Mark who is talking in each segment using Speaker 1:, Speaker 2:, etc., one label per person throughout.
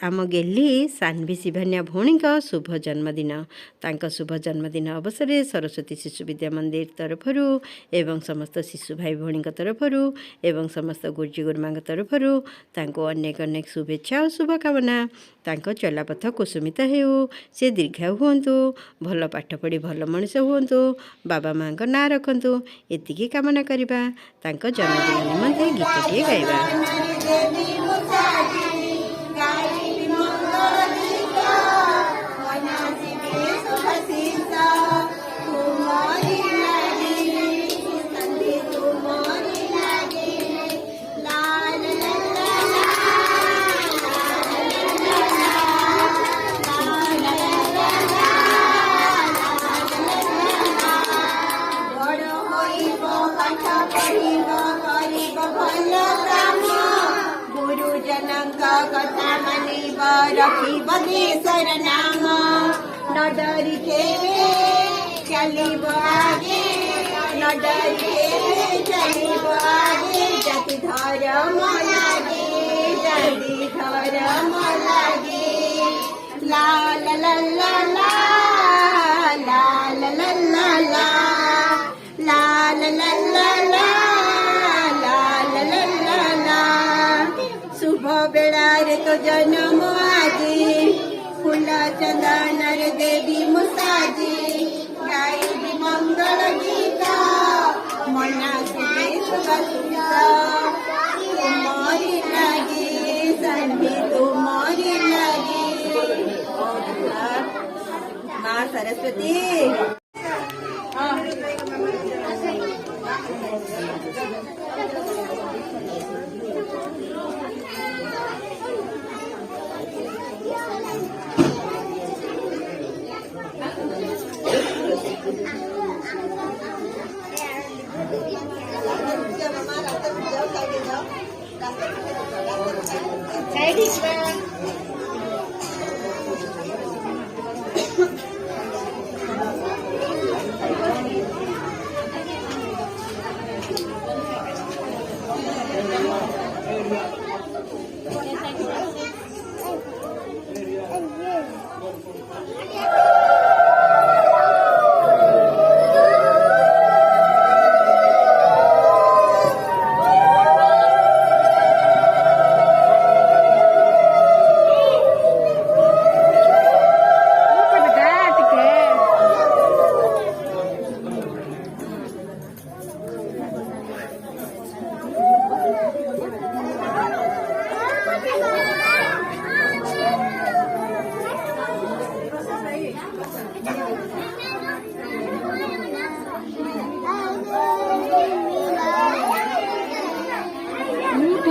Speaker 1: आम गेली सान्वी शिभान्या भौणी शुभ जन्मदिन। तांको शुभ जन्मदिन अवसर सरस्वती शिशु विद्या मंदिर तरफर एवं समस्त शिशु भाई भौणी तरफर एवं समस्त गुरुजी गुरुमा तरफर तांको अनेक अनेक शुभेच्छा और शुभकामना। तांको चलापथ कुसुमित हेउ, से दीर्घायु हुंतु, भल पाठ पढ़ी भल मनीष हुंतु, बाबा माँ को ना रखंतु, एतिकी कामना करिबा। तांको जन्मदिन निमंते गीतटिए गाइबा।
Speaker 2: कथा मनिब रखिब देशर नाम, न डरी खेबे चलिब आगे, न डरी खेबे चलिब आगे। जति धर्म लागे, जति धर्म लागे। ला ला ला ला ला ला ला ला ला ला ला ला ला ला शुभ बेड़ारे तो जन्म आजी, फूल चंदन रे देवी मुसाजी। गाई मंगल गीत मना सुबे सुबह तुम्हारी लगी, सभी तुम्हारी लगी। माँ Saraswati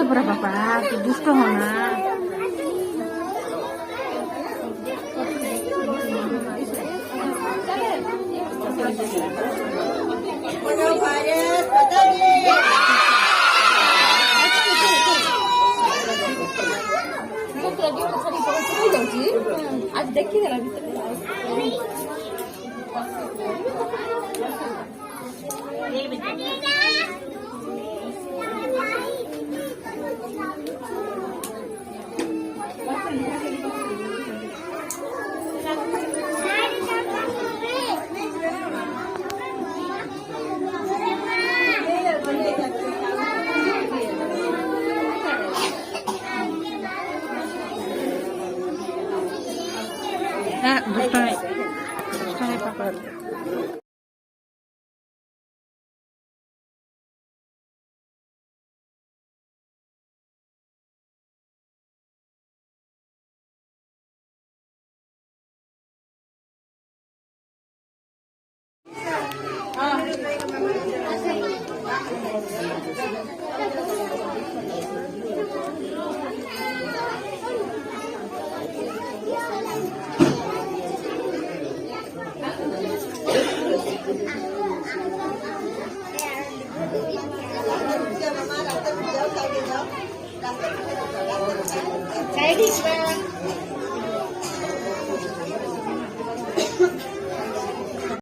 Speaker 3: Berapa Bapak? Dusta mana?
Speaker 2: आज देखिए ना
Speaker 3: Dusta hai Papa.
Speaker 2: Ladies,